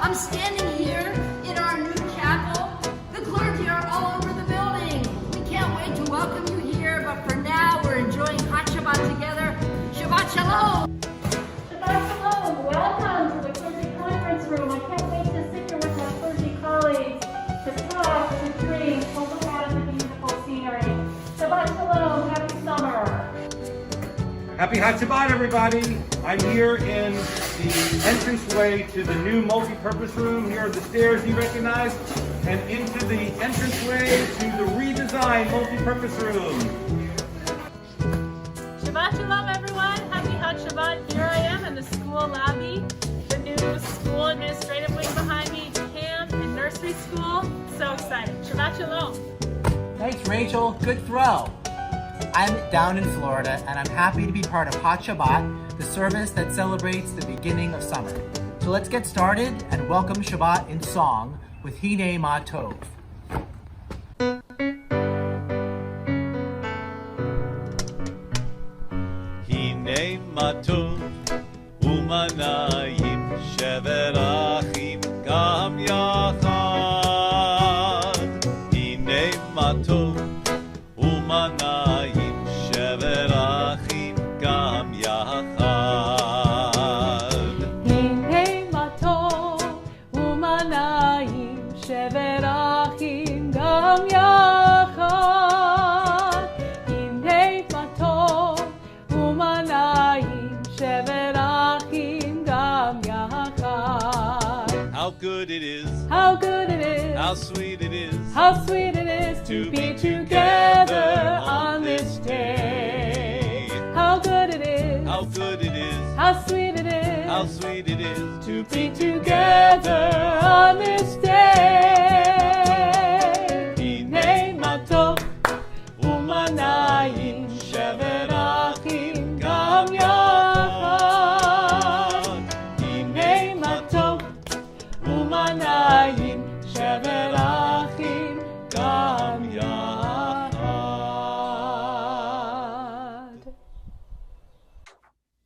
I'm standing here in our new chapel. The clergy are all over the building. We can't wait to welcome you here, but for now, we're enjoying Hot Shabbat together. Shabbat Shalom! Shabbat Shalom! Welcome to the clergy conference room. I can't wait to sit here with my clergy colleagues to talk, to drink, to look out at the beautiful scenery. Shabbat Shalom! Happy summer! Happy Hot Shabbat, everybody! I'm here in the entranceway to the new multi-purpose room. Here are the stairs you recognize, and into the entranceway to the redesigned multi-purpose room. Shabbat Shalom, everyone! Happy Hot Shabbat! Here I am in the school lobby, the new school administrative wing behind me, camp and nursery school. So excited! Shabbat Shalom! Thanks, Rachel. Good throw. I'm down in Florida, and I'm happy to be part of Hot Shabbat, the service that celebrates the beginning of summer. So let's get started and welcome Shabbat in song with Hine Ma Tov. Hine Ma Tov u'manayim shever achim gam yachad. Hine Ma Tov u'manayim shever achim gam yachad. Hine ma tov u'manayim shever achim gam yachad. Hine ma tov u'manayim shever achim gam yachad. How good it is, How good it is, how sweet it is, how sweet it is to be together on this day. How good it is, how good it is, how sweet it is, how sweet it is to be together on this day. Hine ma tov u'manayim shever achim gam yachad. Hine ma tov u'manayim shever achim gam yachad.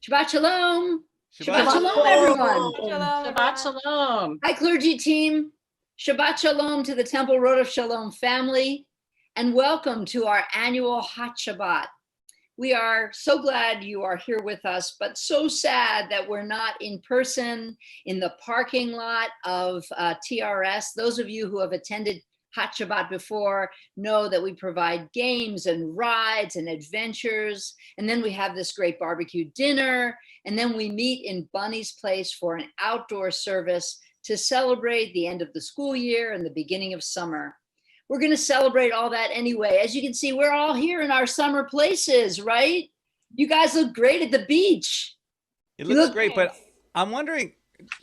Shabbat Shalom! Shabbat Shalom, everyone! Shabbat Shalom. Hi, clergy team. Shabbat Shalom to the Temple Road of Shalom family, and welcome to our annual Hot Shabbat. We are so glad you are here with us, but so sad that we're not in person in the parking lot of TRS. Those of you who have attended Hot Shabbat before know that we provide games and rides and adventures, and then we have this great barbecue dinner, and then we meet in Bunny's Place for an outdoor service to celebrate the end of the school year and the beginning of summer. We're going to celebrate all that anyway. As you can see, we're all here in our summer places, right? You guys look great at the beach. It looks great, but I'm wondering,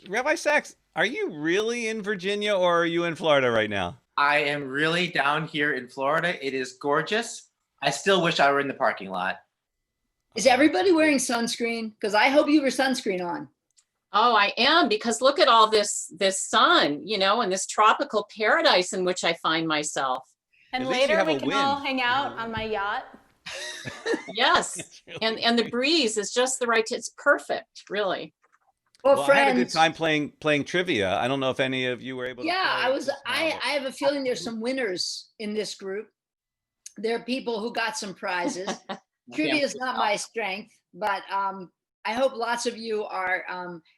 Rabbi Sachs, are you really in Virginia or are you in Florida right now? I am really down here in Florida. It is gorgeous. I still wish I were in the parking lot. Is everybody wearing sunscreen? Because I hope you have your sunscreen on. Oh, I am, because look at all this sun, and this tropical paradise in which I find myself. And At least you later have we a can win. all hang out on my yacht. Yes. And the breeze is just the right, it's perfect, really. Well, Well, I friends. had a good time playing trivia. I don't know if any of you were able to Yeah, play just now, I but- have a feeling there's some winners in this group. There are people who got some prizes. Trivia is not my strength, but I hope lots of you are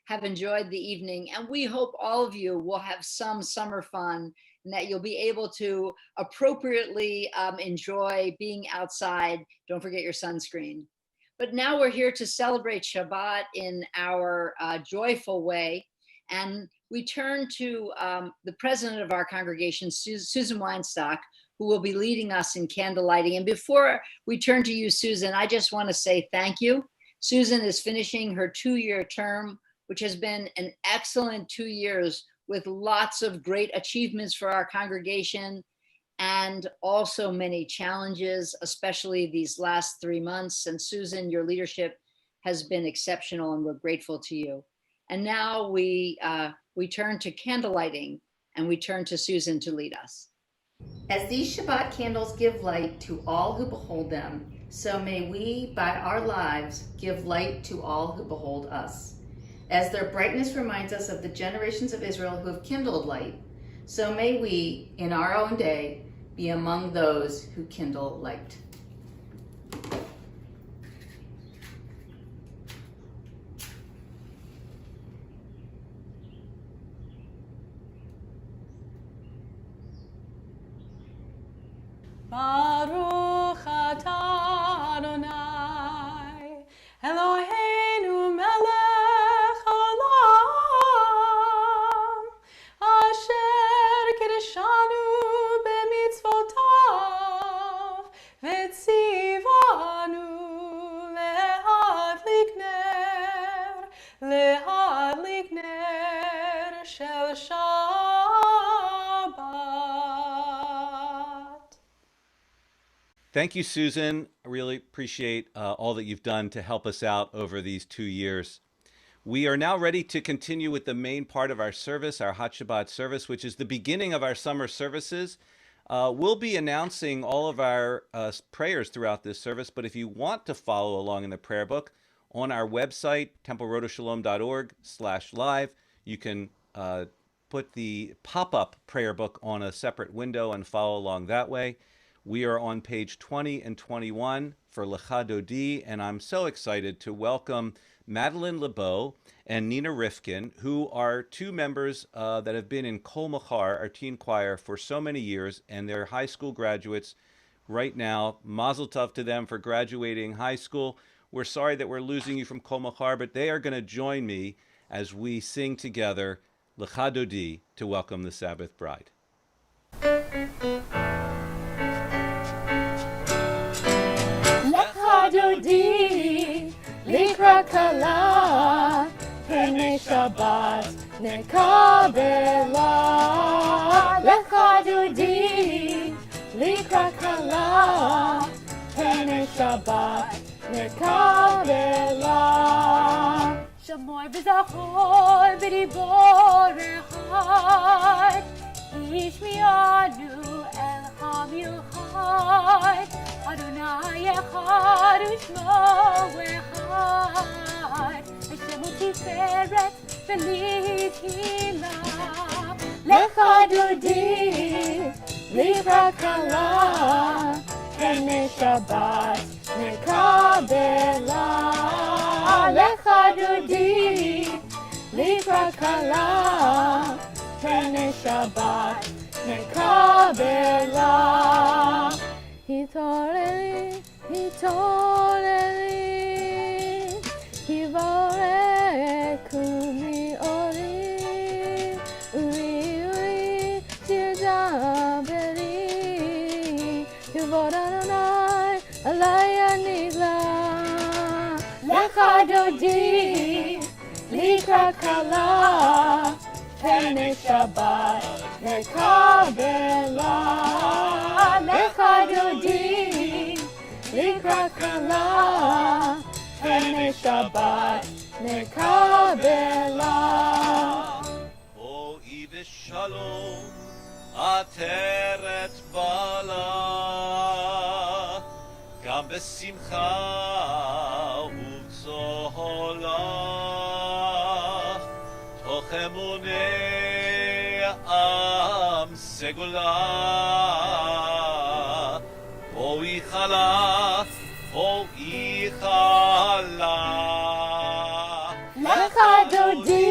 have enjoyed the evening, and we hope all of you will have some summer fun and that you'll be able to appropriately enjoy being outside. Don't forget your sunscreen. But now we're here to celebrate Shabbat in our joyful way, and we turn to the president of our congregation, Susan Weinstock, who will be leading us in candle lighting. And before we turn to you, Susan, I just want to say thank you. Susan is finishing her 2-year term, which has been an excellent 2 years with lots of great achievements for our congregation and also many challenges, especially these last 3 months. And Susan, your leadership has been exceptional, and we're grateful to you. And now we turn to candle lighting, and we turn to Susan to lead us. As these Shabbat candles give light to all who behold them, so may we, by our lives, give light to all who behold us. As their brightness reminds us of the generations of Israel who have kindled light, so may we, in our own day, be among those who kindle light. Baruch atah Adonai, Eloheinu melech haolam, asher kiddushanu b'mitzvotav, v'tzivanu lehadlik ner shel Shabbat. Thank you, Susan. I really appreciate all that you've done to help us out over these 2 years. We are now ready to continue with the main part of our service, our Hot Shabbat service, which is the beginning of our summer services. We'll be announcing all of our prayers throughout this service, but if you want to follow along in the prayer book, on our website, templerodoshalom.org/live, you can put the pop-up prayer book on a separate window and follow along that way. We are on page 20 and 21 for Lecha Dodi, and I'm so excited to welcome Madeline LeBeau and Nina Rifkin, who are two members that have been in Kol Machar, our teen choir, for so many years, and they're high school graduates right now. Mazel tov to them for graduating high school. We're sorry that we're losing you from Kol Machar, but they are going to join me as we sing together Lecha Dodi to welcome the Sabbath bride. Lecha Dodi, likra kala, pnei Shabbat nekabela. Lecha Dodi, likra kala, pnei Shabbat nekabela. Shamor v'zachor b'dibor echad, ishmianu el hamilchad. Adonai echad u'shmo echad, Hashem u'tiferet v'litila. Lecha Dodi, likra kala, pnei Shabbat nekabela. Lecha Dodi, likra kala, pnei Shabbat nekabela. Hitoreli, hitoreli, hivoreku mi'ori, uri uri tidaberi, yivod Adonai alaya nigla. Lecha Dodi, likra kala, pnei Shabbat nekabela. Lecha Dodi, likra kala, pnei Shabbat nekabela. Boi v'shalom ateret bala, gam b'simcha u'v'zoholach, toch emunei am segula. Boi chala, boi chala. Lecha Dodi,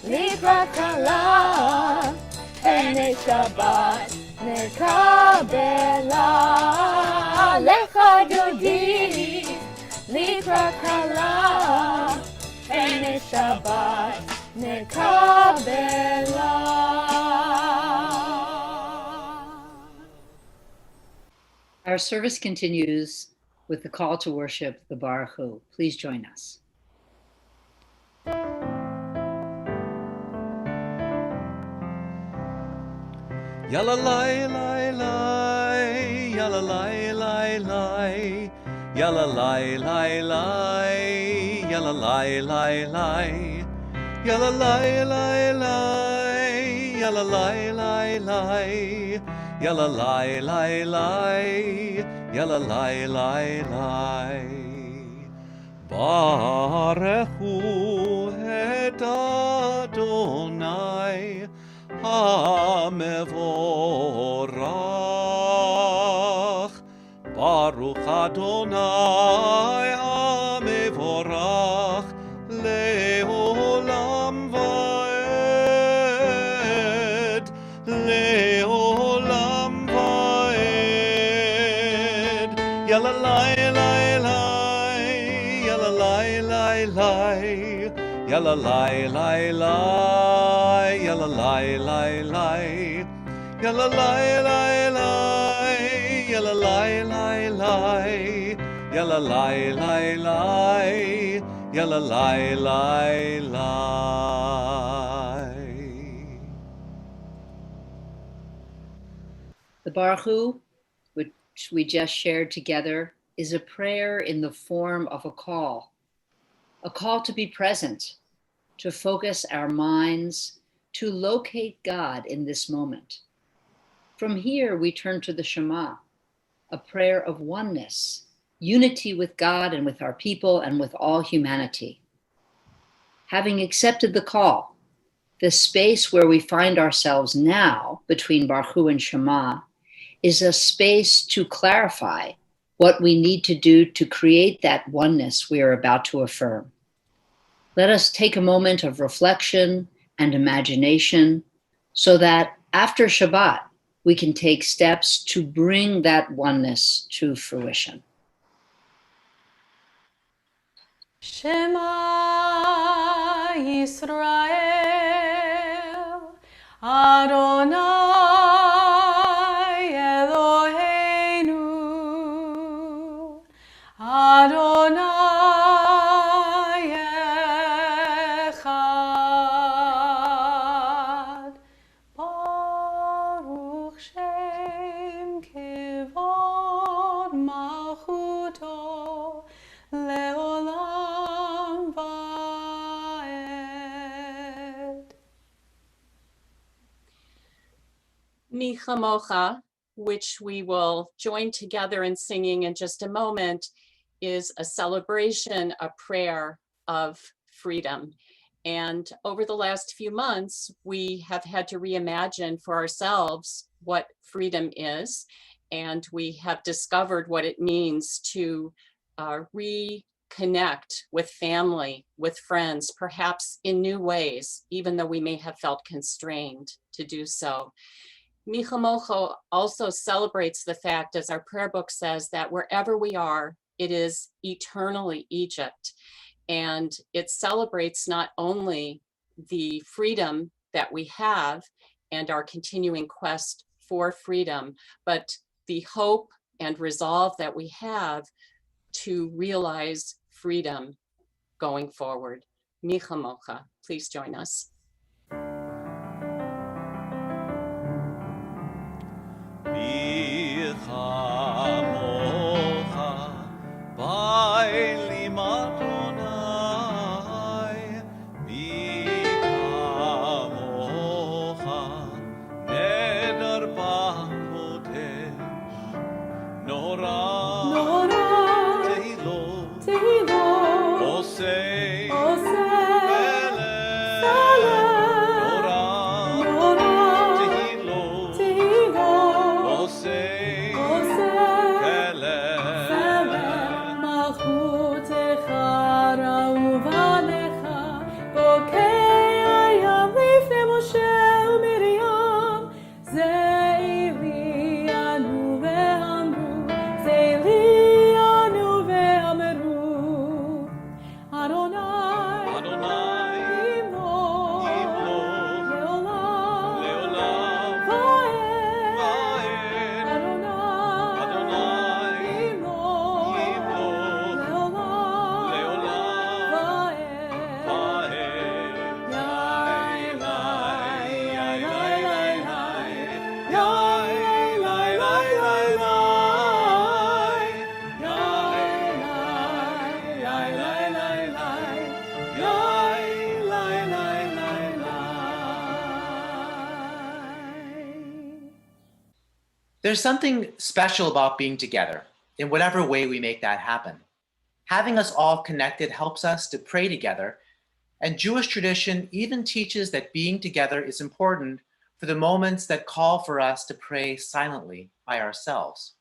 likra kala, pnei Shabbat nekabela. Lecha Dodi, likra kala, pnei Shabbat nekabela. Our service continues with the call to worship, the Baruch Hu. Please join us. Yalla lai lai lai, yalla lai lai lai, yalla lai lai lai, yalla lai lai lai, yalla lai lai lai, yalla lai lai lai, yalla lai lai lai, yalla lai lai lai. Barechu et Adonai HaMevorach. Baruch Adonai HaMevorach Leolam Vaed. Leolam Vaed. Yalalai lai lai. Yalalai lai lai. Yalalai lai lai. Yalalai lai lai. Yalalai lai lai. Yalalai lai lai. Yalalai lai lai. Yalalai lai lai. The Baruch Hu, which we just shared together, is a prayer in the form of a call to be present, to focus our minds, to locate God in this moment. From here, we turn to the Shema, a prayer of oneness, unity with God and with our people and with all humanity. Having accepted the call, the space where we find ourselves now between Baruch Hu and Shema is a space to clarify what we need to do to create that oneness we are about to affirm. Let us take a moment of reflection and imagination so that after Shabbat, we can take steps to bring that oneness to fruition. Shema Yisrael, Adonai Eloheinu, Adonai Echad, Baruch Shem Kevod Malchuto, Leolam Vaed. Mi Chamocha, which we will join together in singing in just a moment, is a celebration, a prayer of freedom. And over the last few months, we have had to reimagine for ourselves what freedom is. And we have discovered what it means to reconnect with family, with friends, perhaps in new ways, even though we may have felt constrained to do so. Mi Chamocha also celebrates the fact, as our prayer book says, that wherever we are, it is eternally Egypt. And it celebrates not only the freedom that we have and our continuing quest for freedom, but the hope and resolve that we have to realize freedom going forward. Mi Chamocha, please join us. Mi Chamocha, Bailim Adonai, Mi Chamocha, Neder B'Kodesh, Nora, Tehilo, Osei, There's something special about being together, in whatever way we make that happen. Having us all connected helps us to pray together, and Jewish tradition even teaches that being together is important for the moments that call for us to pray silently by ourselves.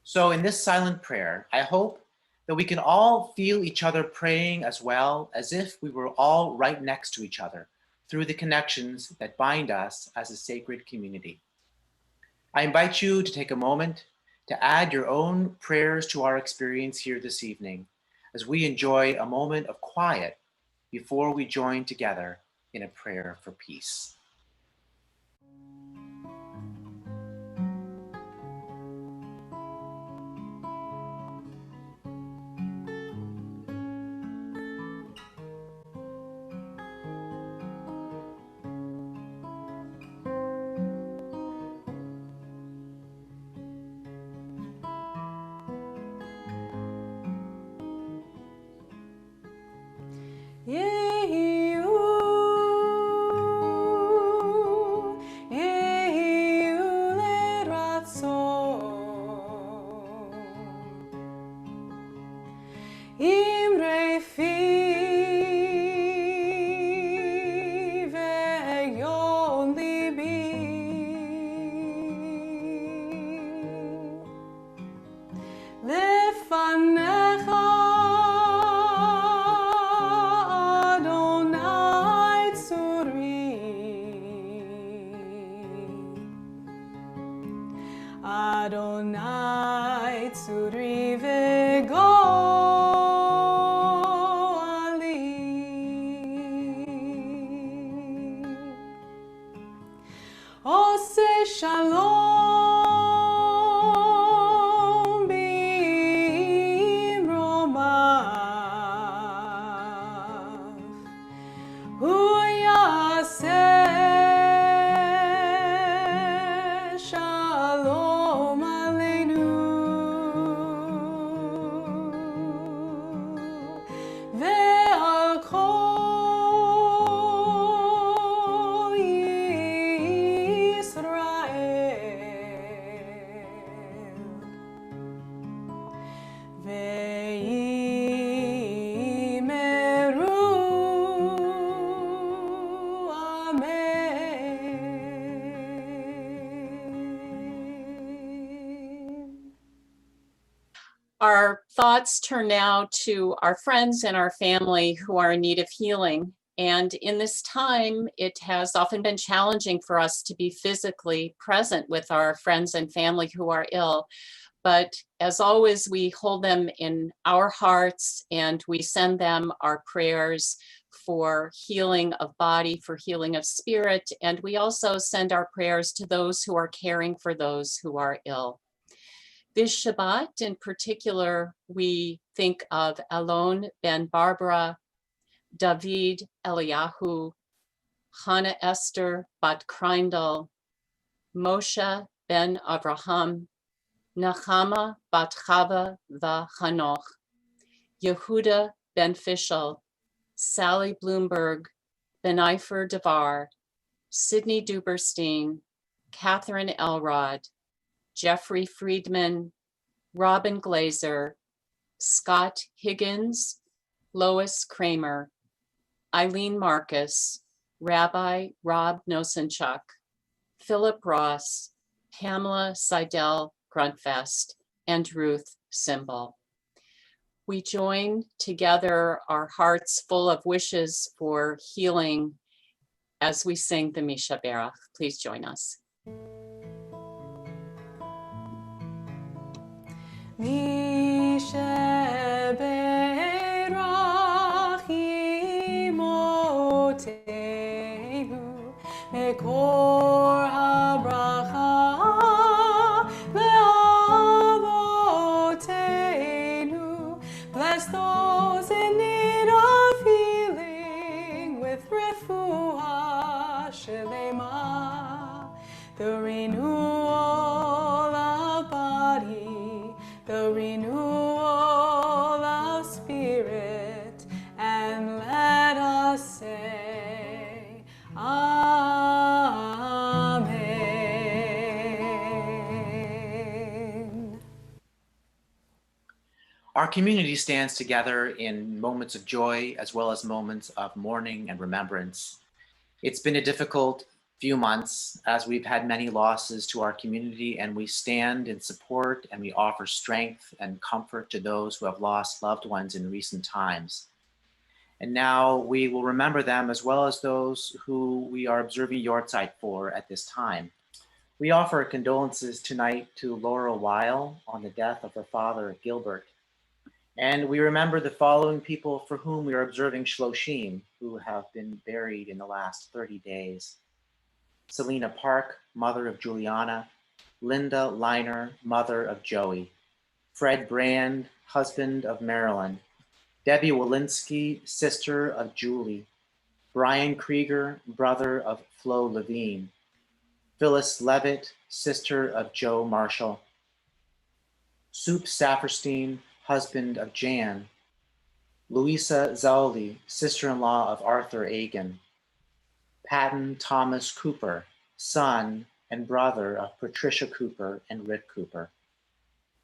So in this silent prayer, I hope that we can all feel each other praying as well, as if we were all right next to each other through the connections that bind us as a sacred community. I invite you to take a moment to add your own prayers to our experience here this evening as we enjoy a moment of quiet before we join together in a prayer for peace. Adonai tzuri v'goali. Ose shalom b'imromav. Hu yaseh shalom aleinu. Ve'al kol Yisrael. Ve'imeru amen. Our thoughts turn now to our friends and our family who are in need of healing. And in this time, it has often been challenging for us to be physically present with our friends and family who are ill. But as always, we hold them in our hearts and we send them our prayers for healing of body, for healing of spirit. And we also send our prayers to those who are caring for those who are ill. This Shabbat in particular, we think of Alon ben Barbara, David Eliyahu, Hannah Esther bat Kreindl, Moshe ben Avraham, Nechama bat Chava v'Hanoch, Yehuda ben Fischel, Sally Bloomberg, Benaifer Devar, Sidney Duberstein, Catherine Elrod, Jeffrey Friedman, Robin Glazer, Scott Higgins, Lois Kramer, Eileen Marcus, Rabbi Rob Nosenchuk, Philip Ross, Pamela Seidel Gruntfest, and Ruth Simbal. We join together our hearts full of wishes for healing as we sing the Misha Berach. Please join us. Misha berach imotenu mekor habracha le'avotenu. Bless those in need of healing with refuah shelema, the renewal of body, the renewal of spirit, and let us say, Amen. Our community stands together in moments of joy as well as moments of mourning and remembrance. It's been a difficult few months as we've had many losses to our community, and we stand in support and we offer strength and comfort to those who have lost loved ones in recent times. And now we will remember them as well as those who we are observing Yortzeit for at this time. We offer condolences tonight to Laura Weil on the death of her father, Gilbert. And we remember the following people for whom we are observing Shloshim, who have been buried in the last 30 days. Selena Park, mother of Juliana. Linda Liner, mother of Joey. Fred Brand, husband of Marilyn. Debbie Walensky, sister of Julie. Brian Krieger, brother of Flo Levine. Phyllis Levitt, sister of Joe Marshall. Soup Saperstein, husband of Jan. Louisa Zauli, sister-in-law of Arthur Agan. Patton Thomas Cooper, son and brother of Patricia Cooper and Rick Cooper.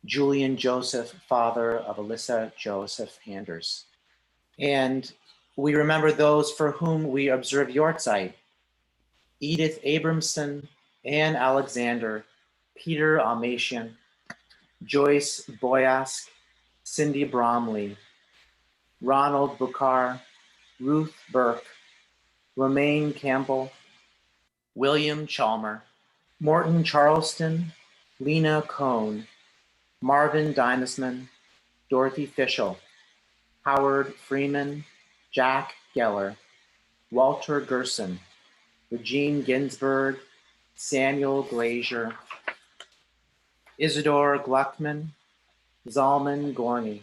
Julian Joseph, father of Alyssa Joseph Anders. And we remember those for whom we observe Yortzeit: Edith Abramson, Anne Alexander, Peter Almatian, Joyce Boyask, Cindy Bromley, Ronald Bukhar, Ruth Burke, Romaine Campbell, William Chalmer, Morton Charleston, Lena Cohn, Marvin Dimesman, Dorothy Fischel, Howard Freeman, Jack Geller, Walter Gerson, Regine Ginsburg, Samuel Glazier, Isidore Gluckman, Zalman Gorney,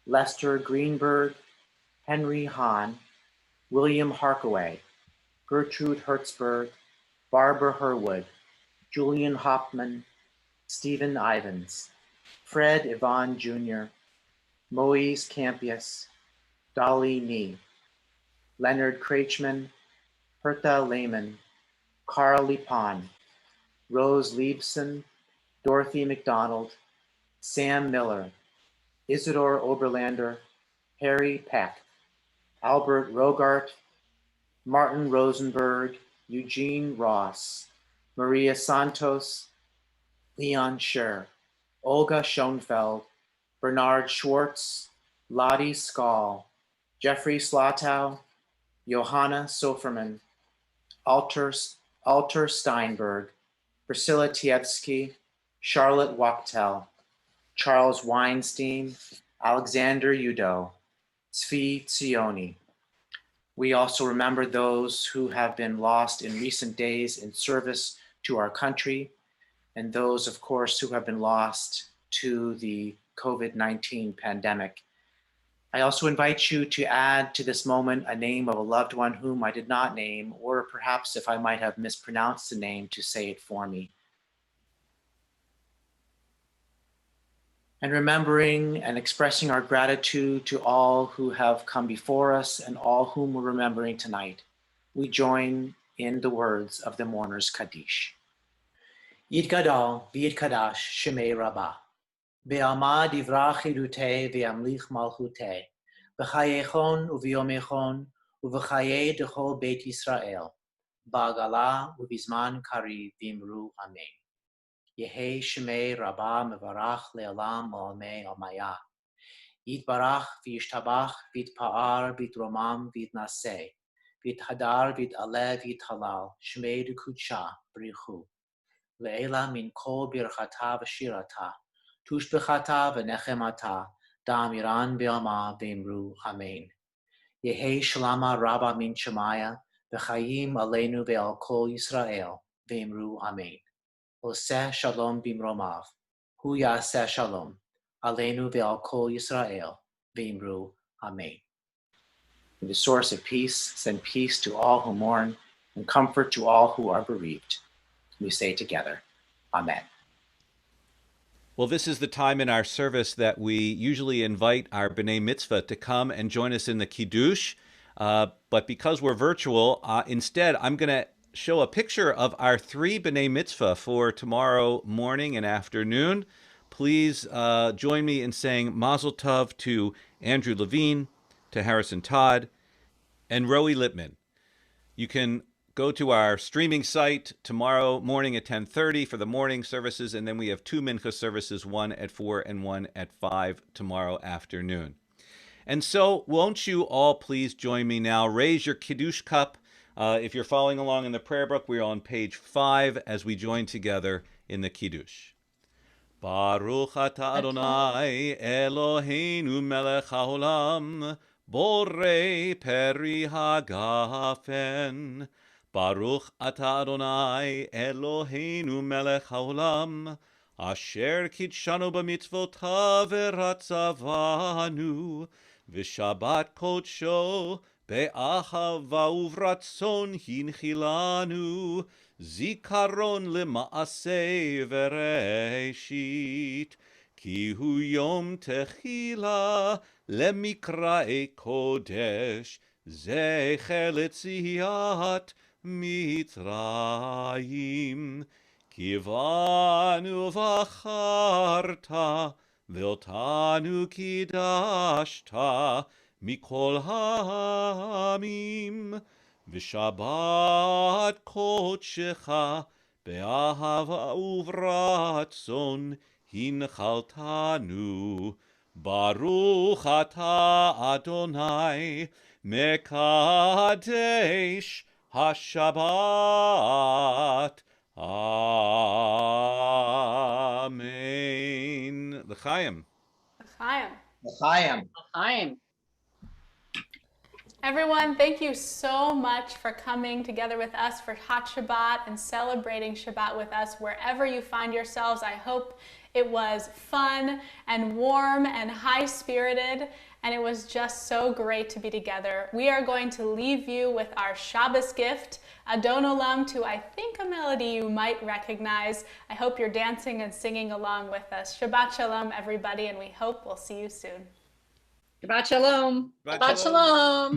Lester Greenberg, Henry Hahn, William Harkaway, Gertrude Hertzberg, Barbara Herwood, Julian Hopman, Stephen Ivans, Fred Yvonne Jr., Moise Campius, Dolly Nee, Leonard Kreichman, Hertha Lehman, Carl Lipan, Rose Liebson, Dorothy McDonald, Sam Miller, Isidore Oberlander, Harry Peck, Albert Rogart, Martin Rosenberg, Eugene Ross, Maria Santos, Leon Scher, Olga Schoenfeld, Bernard Schwartz, Lottie Skall, Jeffrey Slatow, Johanna Soferman, Alter Steinberg, Priscilla Tievsky, Charlotte Wachtel, Charles Weinstein, Alexander Udo, Tzvi Tzioni. We also remember those who have been lost in recent days in service to our country, and those, of course, who have been lost to the COVID-19 pandemic. I also invite you to add to this moment a name of a loved one whom I did not name, or perhaps if I might have mispronounced the name, to say it for me. And remembering and expressing our gratitude to all who have come before us and all whom we're remembering tonight, we join in the words of the mourner's Kaddish. Yitgadal v'yitkadash Shemei Rabbah, be'alma divrach chilutei ve'amlich malchutei, b'chayechon u'v'yomechon u'v'chayei dechol Beit Yisrael, ba'agala u'vizman kariv v'imru amen. Yehi Shemei Rabbah mevarach le'olam olamei omaya. Yitbarach v'yishtabach v'yitpa'ar v'yitromam v'yitnaseh, v'yithadar v'yit'aleh v'yithalal, Shemei d'kudsha b'richu. Le'ela min kol birchata v'shirata, tushbechata v'nechemata, da'amiran be'alma v'imru amen. Yehi shalama rabba min shemaya, v'chayim aleinu ve'al kol Yisrael, v'imru amen. Oseh shalom bimromav, hu yaseh shalom, aleinu ve'al kol Yisrael, v'imru amen. May the source of peace send peace to all who mourn and comfort to all who are bereaved. We say together, amen. Well, this is the time in our service that we usually invite our B'nai Mitzvah to come and join us in the Kiddush. But because we're virtual, instead, I'm going to show a picture of our 3 B'nai Mitzvah for tomorrow morning and afternoon. please join me in saying Mazel Tov to Andrew Levine, to Harrison Todd, and Roey Littman. You can go to our streaming site tomorrow morning at 10:30 for the morning services, and then we have 2 mincha services, one at 4 and one at 5 tomorrow afternoon. And so won't you all please join me now? Raise your Kiddush cup. If you're following along in the prayer book, we're on page 5 as we join together in the Kiddush. Baruch atah Adonai Eloheinu melech haolam, borei peri hagafen. Baruch atah Adonai Eloheinu melech haolam, asher kitshanu b'mitzvotav v'ratzavanu, v'shabbat kodsho be'ahava uvratzon hinchilanu, zikaron lema'aseh v'reishit, ki hu yom techila lemikrae kodesh, zecher letziat Mitzrayim. Kivanu v'acharta v'otanu kidashta mikol ha'amim, v'shabbat kodshecha be'ahava uvratzon hinchaltanu. Baruch atah Adonai mekadesh HaShabbat. Amen. L'chaim. Chaim. Chaim. Everyone, thank you so much for coming together with us for Hot Shabbat and celebrating Shabbat with us wherever you find yourselves. I hope it was fun and warm and high-spirited, and it was just so great to be together. We are going to leave you with our Shabbos gift, Adon Olam, to I think a melody you might recognize. I hope you're dancing and singing along with us. Shabbat Shalom, everybody, and we hope we'll see you soon. Shabbat Shalom. Shabbat Shalom.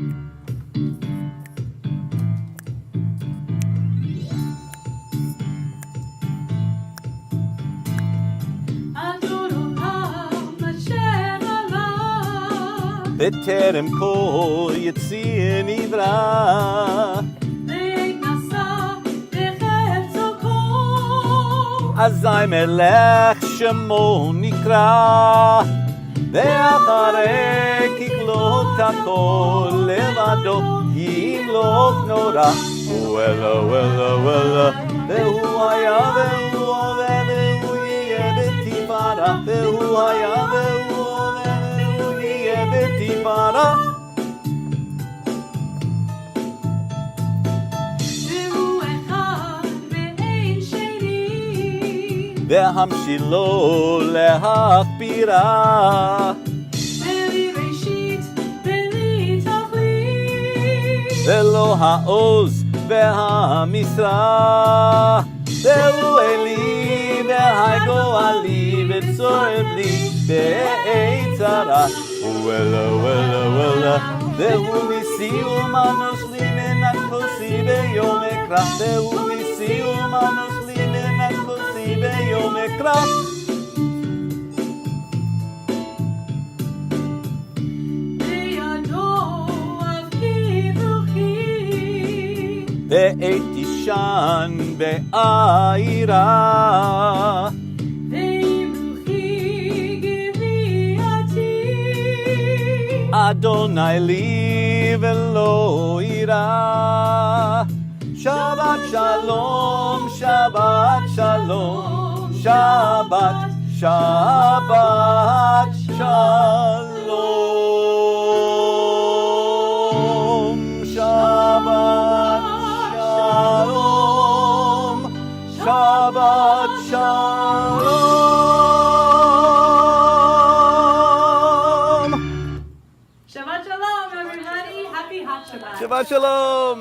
בטרם כל יציר נברא, אזי מלך שמו נקרא, ואחרי ככלות הכל לבדו ימלוך נורא. וואלה וואלה וואלה, והוא היה והוא הווה והוא יהיה בתפארה, והוא היה והוא הווה והוא יהיה בתפארה. והוא אחד ואין שני, והמשילו להכבירה, בלי ראשית בלי תכלית, ולא העוז והמשרה, והוא אלי והגואלי וצועד לי בעת צרה. וואלה וואלה וואלה, והוא ניסי ומנוס לי מן הכוסי ביום אקרא, והוא ניסי ומנוס לי מן הכוסי ביום אקרא. בידו אבקי רוחי, בעת תשען בעירה, ועם רוחי גוויעתי, אדוני לי ולא יירא. שבת שלום, שבת שלום, שבת, שבת שלום, שבת שלום, שבת שלום. Shabbat Shalom, everybody. Happy Hot Shabbat. Shabbat shalom.